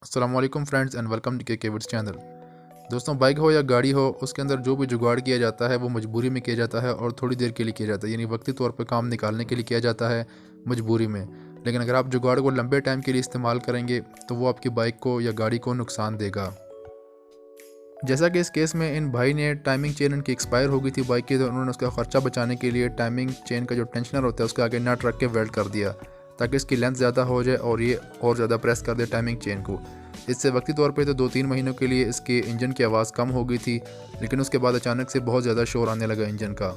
अस्सलाम वालेकुम friends and welcome to के विड्स चैनल। दोस्तों, बाइक हो या गाड़ी हो, उसके अंदर जो भी जुगाड़ किया जाता है वो मजबूरी में किया जाता है और थोड़ी देर के लिए किया जाता है, यानी वक्ती तौर पर काम निकालने के लिए किया जाता है मजबूरी में। लेकिन अगर आप जुगाड़ को लंबे टाइम के लिए इस्तेमाल करेंगे तो वो आपकी बाइक को या गाड़ी को नुकसान देगा। जैसा कि इस केस में इन भाई ने टाइमिंग चेन इनकी एक्सपायर हो गई थी बाइक की, तो उन्होंने उसका ख़र्चा बचाने के लिए टाइमिंग चेन का जो टेंशनर होता है उसके आगे नट रख के वेल्ड कर दिया ताकि इसकी लेंथ ज़्यादा हो जाए और ये और ज़्यादा प्रेस कर दे टाइमिंग चेन को। इससे वक्ती तौर पे तो 2-3 महीनों के लिए इसके इंजन की आवाज़ कम हो गई थी, लेकिन उसके बाद अचानक से बहुत ज़्यादा शोर आने लगा इंजन का।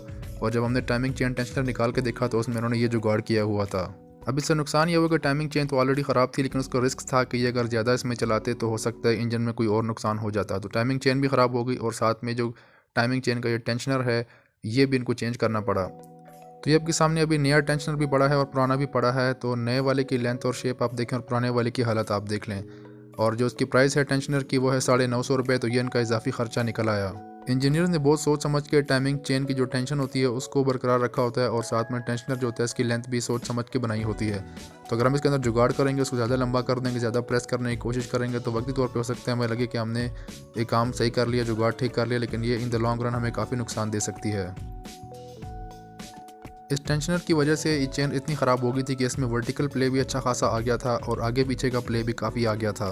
और जब हमने टाइमिंग चेन टेंशनर निकाल के देखा तो उसमें उन्होंने ये जुगाड़ किया हुआ था। अब इससे नुकसान ये हुआ कि टाइमिंग चेन तो ऑलरेडी ख़राब थी, लेकिन उसका रिस्क था कि ये अगर ज़्यादा इसमें चलाते तो हो सकता है इंजन में कोई और नुकसान हो जाता। तो टाइमिंग चेन भी ख़राब हो गई और साथ में जो टाइमिंग चेन का ये टेंशनर है ये भी इनको चेंज करना पड़ा। तो ये आपके सामने अभी नया टेंशनर भी पड़ा है और पुराना भी पड़ा है। तो नए वाले की लेंथ और शेप आप देखें और पुराने वाले की हालत आप देख लें। और जो उसकी प्राइस है टेंशनर की वो है 950 रुपये। तो ये इनका इजाफी खर्चा निकल आया। इंजीनियर ने बहुत सोच समझ के टाइमिंग चेन की जो टेंशन होती है उसको बरकरार रखा होता है और साथ में टेंशनर जो होता है इसकी लेंथ भी सोच समझ के बनाई होती है। तो अगर हम इसके अंदर जुगाड़ करेंगे, उसको ज़्यादा लंबा कर देंगे, ज़्यादा प्रेस करने की कोशिश करेंगे तो वक्ती तौर पे हो सकता है हमें लगे कि हमने एक काम सही कर लिया, जुगाड़ ठीक कर लिया, लेकिन ये इन द लॉन्ग रन हमें काफ़ी नुकसान दे सकती है। इस टेंशनर की वजह से ये चेन इतनी ख़राब हो गई थी कि इसमें वर्टिकल प्ले भी अच्छा खासा आ गया था और आगे पीछे का प्ले भी काफ़ी आ गया था।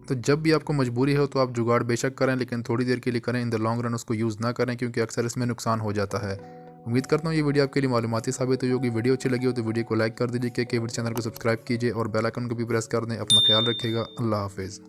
तो जब भी आपको मजबूरी हो तो आप जुगाड़ बेशक करें, लेकिन थोड़ी देर के लिए करें, इन द लॉन्ग रन उसको यूज़ ना करें क्योंकि अक्सर इसमें नुकसान हो जाता है। उम्मीद करता हूँ ये वीडियो आपके लिए मालूमाती साबित हुई होगी। वीडियो अच्छी लगी हो तो वीडियो को लाइक कर दीजिए, के विड चैनल को सब्सक्राइब कीजिए और बेल आइकन को भी प्रेस कर दें। अपना ख्याल रखिएगा। अल्लाह हाफिज़।